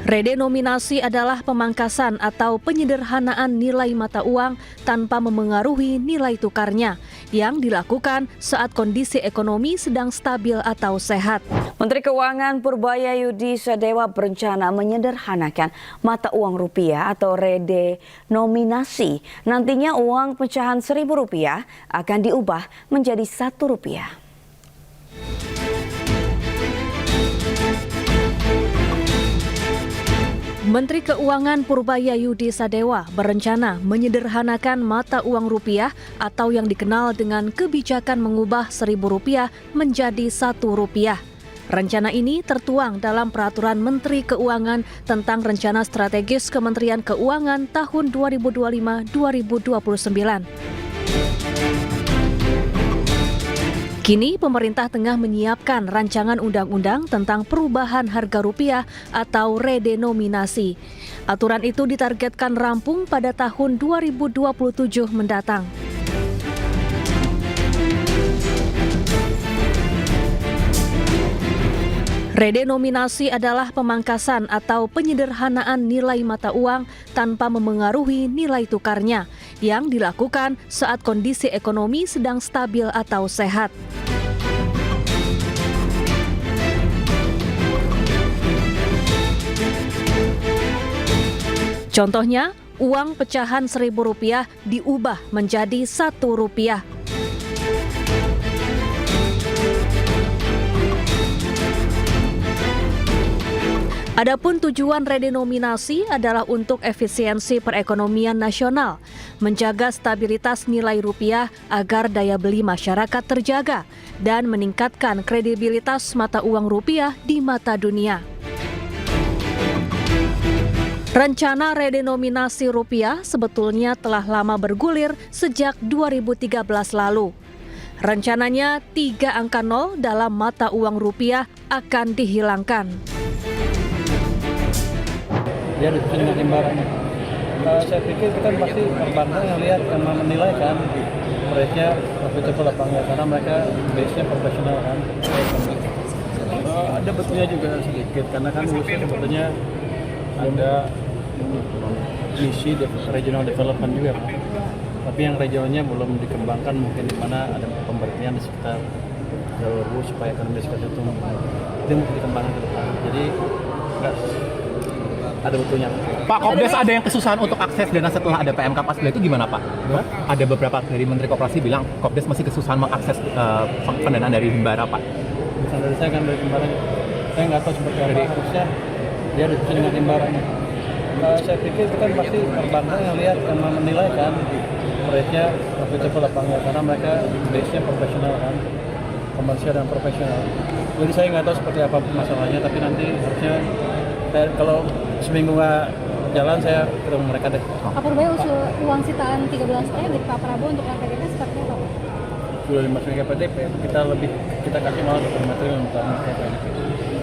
Redenominasi adalah pemangkasan atau penyederhanaan nilai mata uang tanpa memengaruhi nilai tukarnya yang dilakukan saat kondisi ekonomi sedang stabil atau sehat. Menteri Keuangan Purbayayudi Sadewa berencana menyederhanakan mata uang rupiah atau redenominasi. Nantinya uang pecahan Rp1.000 akan diubah menjadi Rp1. Menteri Keuangan Purbayayudi Sadewa berencana menyederhanakan mata uang rupiah atau yang dikenal dengan kebijakan mengubah Rp1.000 menjadi Rp1. Rencana ini tertuang dalam Peraturan Menteri Keuangan tentang Rencana Strategis Kementerian Keuangan tahun 2025-2029. Kini pemerintah tengah menyiapkan rancangan undang-undang tentang perubahan harga rupiah atau redenominasi. Aturan itu ditargetkan rampung pada tahun 2027 mendatang. Redenominasi adalah pemangkasan atau penyederhanaan nilai mata uang tanpa memengaruhi nilai tukarnya yang dilakukan saat kondisi ekonomi sedang stabil atau sehat. Contohnya, uang pecahan Rp1.000 diubah menjadi Rp1. Adapun tujuan redenominasi adalah untuk efisiensi perekonomian nasional, menjaga stabilitas nilai rupiah agar daya beli masyarakat terjaga, dan meningkatkan kredibilitas mata uang rupiah di mata dunia. Rencana redenominasi rupiah sebetulnya telah lama bergulir sejak 2013 lalu. Rencananya 3 angka 0 dalam mata uang rupiah akan dihilangkan. Dia diskusi dengan timbalannya. Saya pikir kita pasti perbankan yang lihat yang menilai kan rate-nya profitable apa enggak, karena mereka base-nya profesional kan. Ada betulnya juga sedikit karena kan sebetulnya ada misi regional development juga kan. Tapi yang regionalnya belum dikembangkan, mungkin di mana ada pemberhentian di sekitar jalur bus supaya ekonomi sekitar itu mungkin dikembangkan ke depan. Jadi enggak ada betulnya. Pak, Kopdes ada yang kesusahan untuk akses dana setelah ada PMK pas itu gimana Pak? Ada beberapa dari Menteri Koperasi bilang Kopdes masih kesusahan mengakses pendanaan dari Himbara Pak. Misalnya dari saya kan dari Himbara, saya nggak tahu seperti apa, harusnya dia diskusi dengan Himbaranya. Saya pikir kita pasti perbankan yang lihat yang menilai kan rate-nya profitable apa enggak, karena mereka base-nya profesional kan, komersial dan profesional. Jadi saya nggak tahu seperti apa masalahnya, tapi nanti harusnya kalau seminggu nggak jalan saya ketemu mereka deh. Pak Purbaya usul uang sitaan 13 M dari Pak Prabowo untuk LPDP seperti apa Pak? Sudah dimasukin ke PDP, kita kasih malah materi untuk PDP.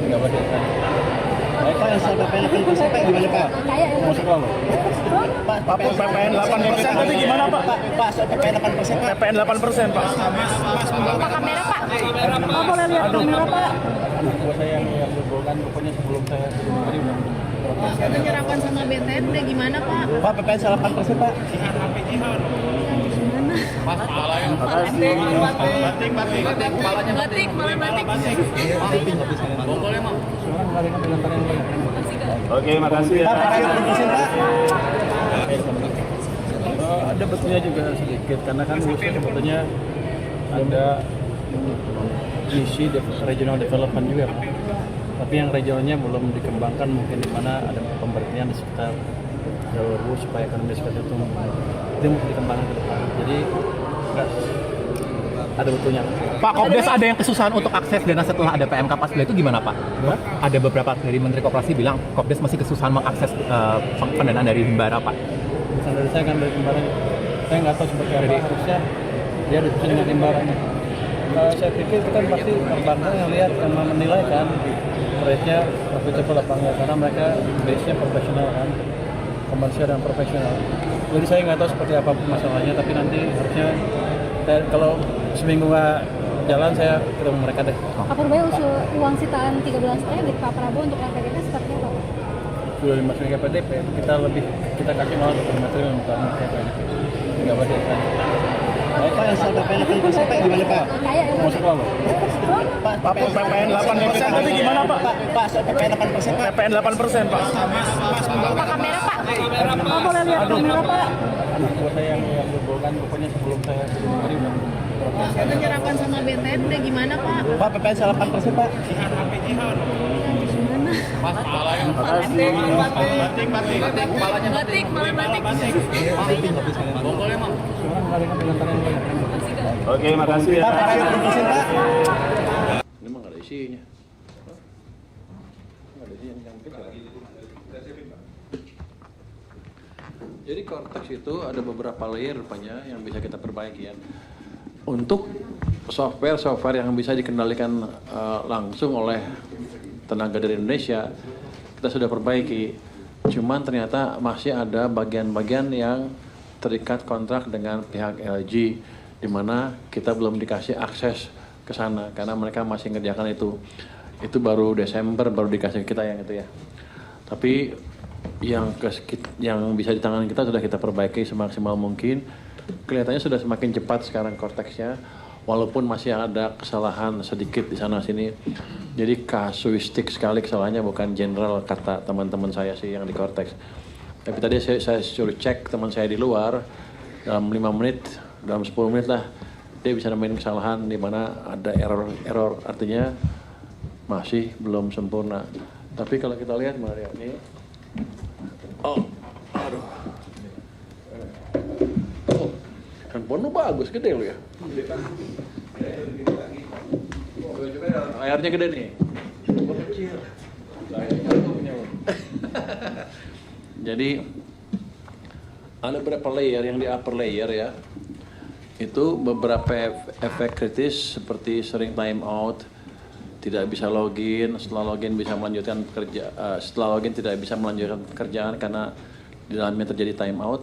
Nggak boleh kan? Pak yang soal PPN 8% gimana Pak? Mau sekolah loh. Pak PPN 8% tadi gimana Pak? Pak soal PPN 8%. PPN 8% Pak. Pak kamera Pak. Pak boleh lihat kamera Pak. Buat saya yang berbohongan pokoknya sebelum saya tadi udah. Penyerapan sama BTN udah gimana Pak? Pak PPN 8% Pak. Oke, makasih ya. Ada betulnya juga sedikit karena kan sebetulnya ada misi regional development juga kan. Tapi yang regionalnya belum dikembangkan, mungkin di mana ada pemberhentian di sekitar jalur bus supaya ekonomi sekitar itu mungkin dikembangkan ke depan. Jadi enggak ada betulnya. Pak, Kopdes ada yang kesusahan untuk akses dana setelah ada PMK pas itu gimana Pak? Ada beberapa dari Menteri Koperasi bilang Kopdes masih kesusahan mengakses pendanaan dari Himbara Pak. Misalnya dari saya kan dari Himbaranya, saya nggak tahu seperti apa, harusnya dia diskusi dengan Himbaranya. Saya pikir kita pasti perbankan yang lihat yang menilai kan rate-nya profitable apa enggak, karena mereka base-nya profesional kan, komersial dan profesional. Jadi saya nggak tahu seperti apa masalahnya, tapi nanti harusnya kalau seminggu nggak jalan saya ketemu mereka deh. Pak Purbaya usul uang sitaan 13 M dari Pak Prabowo untuk LPDP seperti apa Pak? sudah dimasukin ke PDP, kita kasih 0,5 triliun untuk ke PDP. Nggak boleh kan? Pak, yang soal PPN 8% Pak gimana Pak? Masuk apa? Pak, PPN 8% tadi gimana Pak? Pak, soal PPN 8% Pak. PPN 8% Pak. Pak kamera Pak. Oh, boleh lihat kamera Pak. Anak buah saya yang berbohongan, pokoknya sebelum saya hari udah Penyerapan sama BTN udah gimana Pak? Pak, PPN 8% Pak. Batik, malah batik. sekarang nggak ada yang pengantar yang banyak. Oke, makasih ya. Pak, PPN 8% Pak. Ini mah nggak ada isinya. Nggak ada isinya yang kecil. Jadi Cortex itu ada beberapa layer rupanya yang bisa kita perbaiki ya. Untuk software yang bisa dikendalikan langsung oleh tenaga dari Indonesia, kita sudah perbaiki. Cuman ternyata masih ada bagian-bagian yang terikat kontrak dengan pihak LG, di mana kita belum dikasih akses ke sana karena mereka masih ngerjakan itu. Itu baru Desember baru dikasih kita yang itu ya. Tapi yang bisa di tangan kita sudah kita perbaiki semaksimal mungkin. Kelihatannya sudah semakin cepat sekarang Cortex-nya, walaupun masih ada kesalahan sedikit di sana sini. Jadi kasuistik sekali kesalahannya, bukan general kata teman-teman saya sih yang di Cortex. Tapi tadi saya suruh cek teman saya di luar, dalam 5 menit, dalam 10 menit lah, dia bisa nemuin kesalahan di mana ada error, artinya masih belum sempurna. Tapi kalau kita lihat Maria ini, handphone lu bagus, gede lu ya. Layarnya gede nih. Kecil. Jadi ada beberapa layer yang di upper layer ya. Itu beberapa efek kritis seperti sering time out, tidak bisa login, setelah login bisa melanjutkan setelah login tidak bisa melanjutkan pekerjaan karena di dalamnya terjadi time out.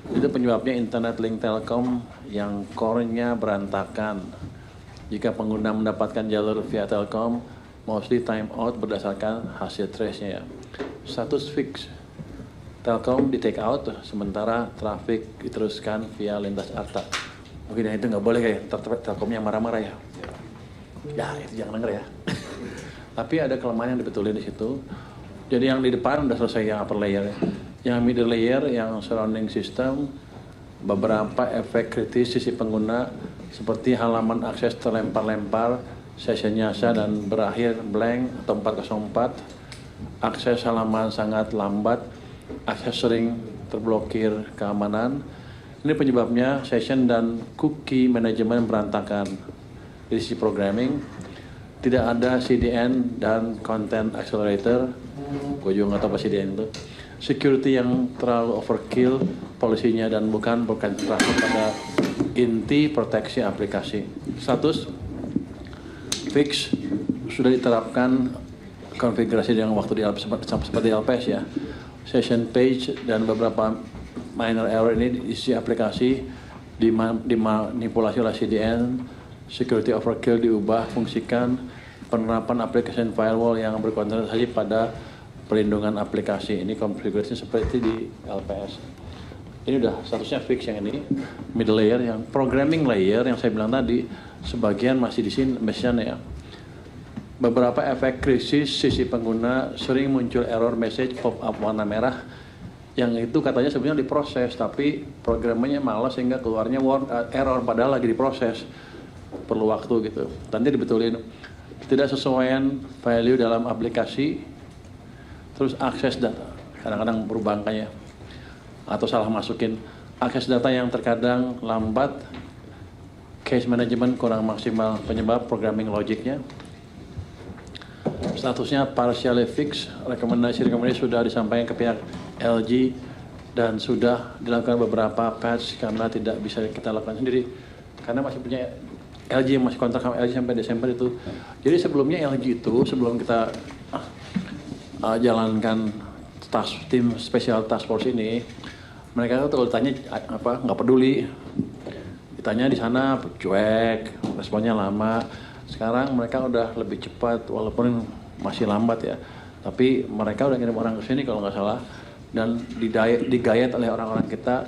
Itu penyebabnya internet link Telkom yang core-nya berantakan. Jika pengguna mendapatkan jalur via Telkom, mostly time out berdasarkan hasil trace-nya ya. Status fix. Telkom di take out, sementara traffic diteruskan via lintas ARTA. Mungkin itu nggak boleh kayak Telkomnya marah-marah ya. Ya itu jangan denger ya. Tapi ada kelemahan yang dibetulin di situ. Jadi yang di depan udah selesai yang upper layer ya. Yang middle layer, yang surrounding system, beberapa efek kritis sisi pengguna seperti halaman akses terlempar-lempar, session nyasa dan berakhir blank atau 404, akses halaman sangat lambat, akses sering terblokir keamanan. Ini penyebabnya session dan cookie manajemen berantakan. Di sisi programming, tidak ada CDN dan content accelerator. Gue juga nggak tahu apa CDN itu. Security yang terlalu overkill polisinya dan bukan berkonsentrasi pada inti proteksi aplikasi. Status fix sudah diterapkan konfigurasi dengan waktu di seperti LPS ya. Session page dan beberapa minor error ini diisi aplikasi dimanipulasi oleh CDN. Security overkill diubah fungsikan penerapan application firewall yang berkonsentrasi pada perlindungan aplikasi. Ini konfigurasi seperti di LPS. Ini udah statusnya fix yang ini. Middle layer, yang programming layer yang saya bilang tadi, sebagian masih di sini mesinnya ya. Beberapa efek krisis sisi pengguna, sering muncul error message pop-up warna merah, yang itu katanya sebenarnya diproses, tapi programnya malas sehingga keluarnya error padahal lagi diproses. Perlu waktu gitu. Nanti dibetulin. Tidak sesuaian value dalam aplikasi, terus akses data, kadang-kadang berubah angkanya, atau salah masukin. Akses data yang terkadang lambat, case management kurang maksimal, penyebab programming logiknya. Statusnya partially fix, rekomendasi sudah disampaikan ke pihak LG dan sudah dilakukan beberapa patch karena tidak bisa kita lakukan sendiri. Karena masih punya LG, masih kontrak sama LG sampai Desember itu. Jadi sebelumnya LG itu, sebelum kita jalankan tim special task force ini, mereka tuh kalau ditanya nggak peduli, ditanya di sana cuek, responnya lama. Sekarang mereka udah lebih cepat walaupun masih lambat ya. Tapi mereka udah ngirim orang ke sini kalau nggak salah, dan digayat oleh orang-orang kita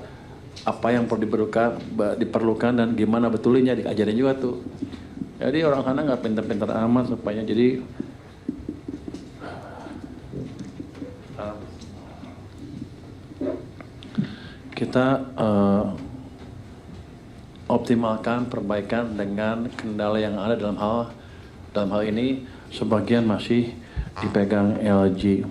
apa yang perlu diperlukan dan gimana betulnya diajarin juga tuh. Jadi orang sana nggak pintar-pintar amat supaya jadi kita optimalkan perbaikan dengan kendala yang ada dalam hal ini sebagian masih dipegang LG.